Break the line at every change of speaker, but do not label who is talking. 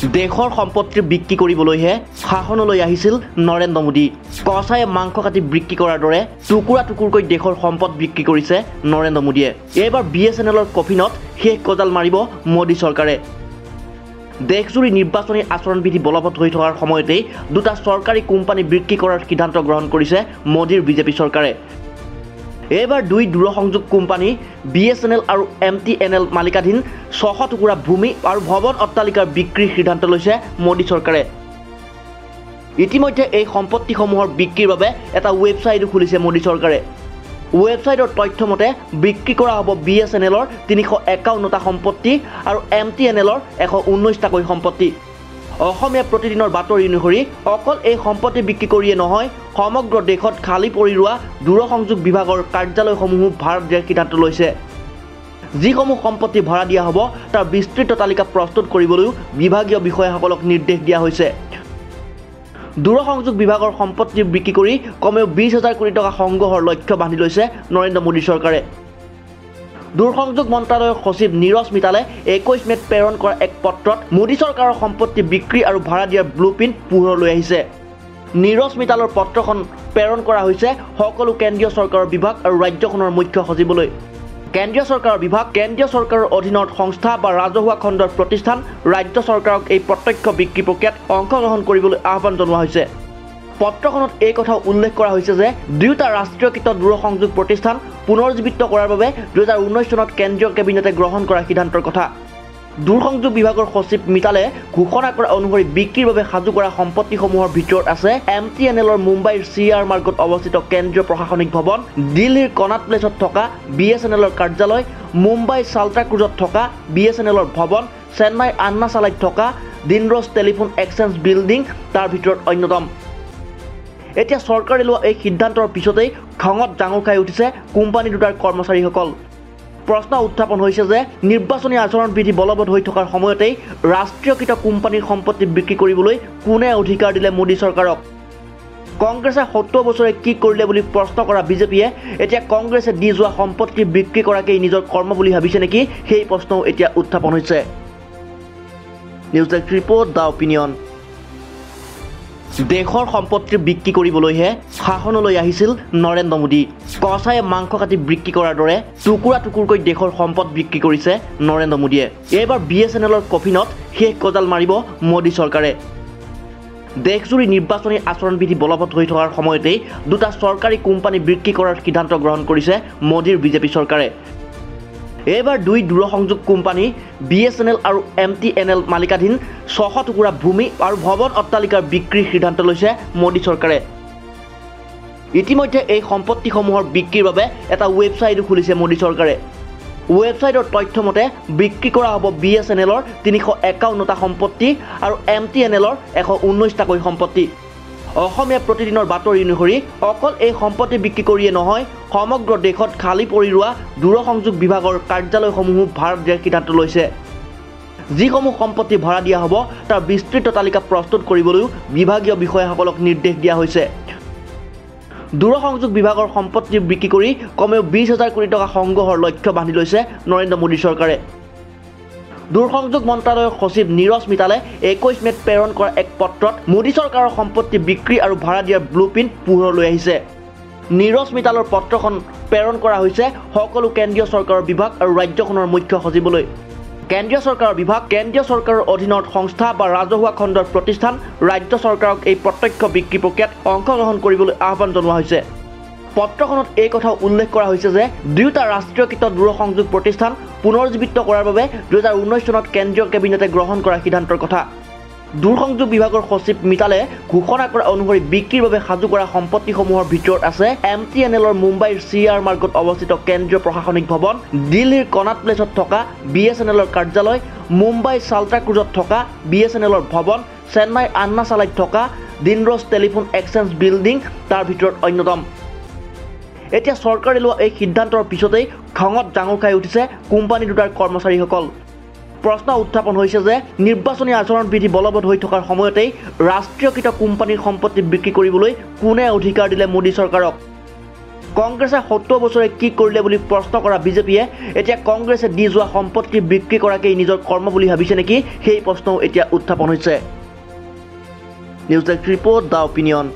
দেশৰ সম্পত্তি বিক্ৰী কৰিবলৈহে শাসনলৈ আহিছিল নৰেন্দ্ৰ মোদী। কচায়ে মাংস কাটি বিক্ৰী কৰাৰ দৰে টুকুৰা টুকুৰকৈ দেশৰ সম্পদ বিক্ৰী কৰিছে নৰেন্দ্ৰ মোদীয়ে। এইবাৰ BSNLৰ কফিনত শেষ গজাল মাৰিব মোদী চৰকাৰে। দেশজুৰি নিৰ্বাচনী আচৰণবিধি বলবৎ হৈ থকাৰ সময়তেই দুটা চৰকাৰী কোম্পানী বিক্ৰী কৰাৰ সিদ্ধান্ত গ্ৰহণ কৰিছে মোদীৰ বিজেপি চৰকাৰে। এইবাৰ দুই দূৰসংযোগ কোম্পানী BSNL আৰু MTNL মালিকাধীন 600 টুকুৰা ভূমি আৰু ভৱন অট্টালিকাৰ বিক্ৰীৰ সিদ্ধান্ত লৈছে মোদী চৰকাৰে। ইতিমধ্যে এই সম্পত্তিসমূহৰ বিক্ৰীৰ বাবে এটা ৱেবছাইটো খুলিছে মোদী চৰকাৰে। ৱেবছাইটৰ তথ্য মতে বিক্ৰী কৰা হ'ব BSNLৰ 351টা সম্পত্তি আৰু MTNLৰ 119টাকৈ সম্পত্তি। অসমীয়া প্ৰতিদিনৰ বাতৰি অনুসৰি অকল এই সম্পত্তি বিক্ৰী কৰিয়ে নহয়, সমগ্ৰ দেশত খালী পৰি ৰোৱা দূৰসংযোগ বিভাগৰ কাৰ্যালয়সমূহো ভাড়া দিয়াৰ সিদ্ধান্ত লৈছে। যিসমূহ সম্পত্তি ভাড়া দিয়া হ'ব তাৰ বিস্তৃত তালিকা প্ৰস্তুত কৰিবলৈও বিভাগীয় বিষয়াসকলক নিৰ্দেশ দিয়া হৈছে। দূৰসংযোগ বিভাগৰ সম্পত্তি বিক্ৰী কৰি কমেও 20,000 কোটি টকা সংগ্ৰহৰ লক্ষ্য বান্ধি লৈছে নৰেন্দ্ৰ মোদী চৰকাৰে। দূৰসংযোগ মন্ত্ৰালয়ৰ সচিব নীৰজ মিতালে 21 মেত প্ৰেৰণ কৰা এক পত্ৰত মোদী চৰকাৰৰ সম্পত্তি বিক্ৰী আৰু ভাড়া দিয়াৰ ব্লুপ্ৰিণ্ট পোহৰলৈ আহিছে। নীৰজ মিতালৰ পত্ৰখন প্ৰেৰণ কৰা হৈছে সকলো কেন্দ্ৰীয় চৰকাৰৰ বিভাগ আৰু ৰাজ্যখনৰ মুখ্য সচিবলৈ। কেন্দ্ৰীয় চৰকাৰৰ বিভাগ, কেন্দ্ৰীয় চৰকাৰৰ অধীনত সংস্থা বা ৰাজহুৱা খণ্ডৰ প্ৰতিষ্ঠান, ৰাজ্য চৰকাৰক এই প্ৰত্যক্ষ বিক্ৰী প্ৰক্ৰিয়াত অংশগ্ৰহণ কৰিবলৈ আহ্বান জনোৱা হৈছে। পত্ৰখনত এই কথাও উল্লেখ কৰা হৈছে যে দুয়োটা ৰাষ্ট্ৰীয়কৃত দূৰসংযোগ প্ৰতিষ্ঠান পুনৰুজ্জীৱিত কৰাৰ বাবে 2019 চনত কেন্দ্ৰীয় কেবিনেটে গ্ৰহণ কৰা সিদ্ধান্তৰ কথা। দূৰসংযোগ বিভাগৰ সচিব মিতালে ঘোষণা কৰা অনুসৰি বিক্ৰীৰ বাবে সাজু কৰা সম্পত্তিসমূহৰ ভিতৰত আছে MTNLৰ মুম্বাইৰ CR মাৰ্গত অৱস্থিত কেন্দ্ৰীয় প্ৰশাসনিক ভৱন, দিল্লীৰ কনাট প্লেচত থকা BSNLৰ কাৰ্যালয়, মুম্বাই চাল্টাক্ৰুজত থকা BSNLৰ ভৱন, চেন্নাইৰ আন্না চালাইত থকা দিনৰছ টেলিফোন এক্সচেঞ্জ বিল্ডিং তাৰ ভিতৰত অন্যতম। এতিয়া চৰকাৰে লোৱা এই সিদ্ধান্তৰ পিছতেই খঙত জাঙুৰ খাই উঠিছে কোম্পানী দুটাৰ কৰ্মচাৰীসকল। প্ৰশ্ন উত্থাপন হৈছে যে নিৰ্বাচনী আচৰণবিধি বলবৎ হৈ থকাৰ সময়তেই ৰাষ্ট্ৰীয়কৃত কোম্পানীৰ সম্পত্তি বিক্ৰী কৰিবলৈ কোনে অধিকাৰ দিলে মোদী চৰকাৰক? কংগ্ৰেছে 70 বছৰে কি কৰিলে বুলি প্ৰশ্ন কৰা বিজেপিয়ে এতিয়া কংগ্ৰেছে দি যোৱা সম্পত্তি বিক্ৰী কৰাকেই নিজৰ কৰ্ম বুলি ভাবিছে নেকি, সেই প্ৰশ্নও এতিয়া উত্থাপন হৈছে। News desk report, the opinion. দেশৰ সম্পত্তি বিক্ৰী কৰিবলৈহে শাসনলৈ আহিছিল নৰেন্দ্ৰ মোদী। কচায়ে মাংস কাটি বিক্ৰী কৰাৰ দৰে টুকুৰা টুকুৰকৈ দেশৰ সম্পদ বিক্ৰী কৰিছে নৰেন্দ্ৰ মোদীয়ে। এইবাৰ BSNLৰ কফিনত শেষ গজাল মাৰিব মোদী চৰকাৰে। দেশজুৰি নিৰ্বাচনী আচৰণবিধি বলবৎ হৈ থকাৰ সময়তেই দুটা চৰকাৰী কোম্পানী বিক্ৰী কৰাৰ সিদ্ধান্ত গ্ৰহণ কৰিছে মোদীৰ বিজেপি চৰকাৰে। এইবাৰ দুই দূৰসংযোগ কোম্পানী BSNL আৰু MTNL মালিকাধীন 600 টুকুৰা ভূমি আৰু ভৱন অট্টালিকাৰ বিক্ৰীৰ সিদ্ধান্ত লৈছে মোদী চৰকাৰে। ইতিমধ্যে এই সম্পত্তিসমূহৰ বিক্ৰীৰ বাবে এটা ৱেবছাইটো খুলিছে মোদী চৰকাৰে। ৱেবছাইটৰ তথ্য মতে বিক্ৰী কৰা হ'ব BSNLৰ 351টা সম্পত্তি আৰু MTNLৰ 119টাকৈ সম্পত্তি। অসমীয়া প্ৰতিদিনৰ বাতৰি অনুসৰি অকল এই সম্পত্তি বিক্ৰী কৰিয়ে নহয়, সমগ্ৰ দেশত খালী পৰি ৰোৱা দূৰসংযোগ বিভাগৰ কাৰ্যালয়সমূহো ভাড়া দিয়াৰ সিদ্ধান্ত লৈছে। যিসমূহ সম্পত্তি ভাড়া দিয়া হ'ব তাৰ বিস্তৃত তালিকা প্ৰস্তুত কৰিবলৈও বিভাগীয় বিষয়াসকলক নিৰ্দেশ দিয়া হৈছে। দূৰসংযোগ বিভাগৰ সম্পত্তি বিক্ৰী কৰি কমেও 20,000 কোটি টকা সংগ্ৰহৰ লক্ষ্য বান্ধি লৈছে নৰেন্দ্ৰ মোদী চৰকাৰে। দূৰসংযোগ মন্ত্ৰালয়ৰ সচিব নীৰজ মিতালে 21 মেত প্ৰেৰণ কৰা এক পত্ৰত মোদী চৰকাৰৰ সম্পত্তি বিক্ৰী আৰু ভাড়া দিয়াৰ ব্লুপ্ৰিণ্ট পোহৰলৈ আহিছে। নীৰজ মিতালৰ পত্ৰখন প্ৰেৰণ কৰা হৈছে সকলো কেন্দ্ৰীয় চৰকাৰৰ বিভাগ আৰু ৰাজ্যখনৰ মুখ্য সচিবলৈ। কেন্দ্ৰীয় চৰকাৰৰ বিভাগ, কেন্দ্ৰীয় চৰকাৰৰ অধীনত সংস্থা বা ৰাজহুৱা খণ্ডৰ প্ৰতিষ্ঠান, ৰাজ্য চৰকাৰক এই প্ৰত্যক্ষ বিক্ৰী প্ৰক্ৰিয়াত অংশগ্ৰহণ কৰিবলৈ আহ্বান জনোৱা হৈছে। পত্ৰখনত এই কথাও উল্লেখ কৰা হৈছে যে দুয়োটা ৰাষ্ট্ৰীয়কৃত দূৰসংযোগ প্ৰতিষ্ঠান পুনৰুজ্জীৱিত কৰাৰ বাবে 2019 চনত কেন্দ্ৰীয় কেবিনেটে গ্ৰহণ কৰা সিদ্ধান্তৰ কথা। দূৰসংযোগ বিভাগৰ সচিব মিতালে ঘোষণা কৰা অনুসৰি বিক্ৰীৰ বাবে সাজু কৰা সম্পত্তিসমূহৰ ভিতৰত আছে MTNLৰ মুম্বাইৰ CR মাৰ্গত অৱস্থিত কেন্দ্ৰীয় প্ৰশাসনিক ভৱন, দিল্লীৰ কনাট প্লেচত থকা BSNLৰ কাৰ্যালয়, মুম্বাই চাল্টাক্ৰুজত থকা BSNLৰ ভৱন, চেন্নাইৰ আন্না চালাইত থকা দিনৰছ টেলিফোন এক্সচেঞ্জ বিল্ডিং তাৰ ভিতৰত অন্যতম। এতিয়া চৰকাৰে লোৱা এই সিদ্ধান্তৰ পিছতেই খঙত জাঙুৰ খাই উঠিছে কোম্পানী দুটাৰ কৰ্মচাৰীসকল। প্ৰশ্ন উত্থাপন হৈছে যে নিৰ্বাচনী আচৰণবিধি বলবৎ হৈ থকাৰ সময়তেই ৰাষ্ট্ৰীয়কৃত কোম্পানীৰ সম্পত্তি বিক্ৰী কৰিবলৈ কোনে অধিকাৰ দিলে মোদী চৰকাৰক? কংগ্ৰেছে 70 বছৰে কি কৰিলে বুলি প্ৰশ্ন কৰা বিজেপিয়ে এতিয়া কংগ্ৰেছে দি যোৱা সম্পত্তি বিক্ৰী কৰাকেই নিজৰ কৰ্ম বুলি ভাবিছে নেকি সেই প্ৰশ্নও এতিয়া উত্থাপন হৈছে। News desk report the opinion.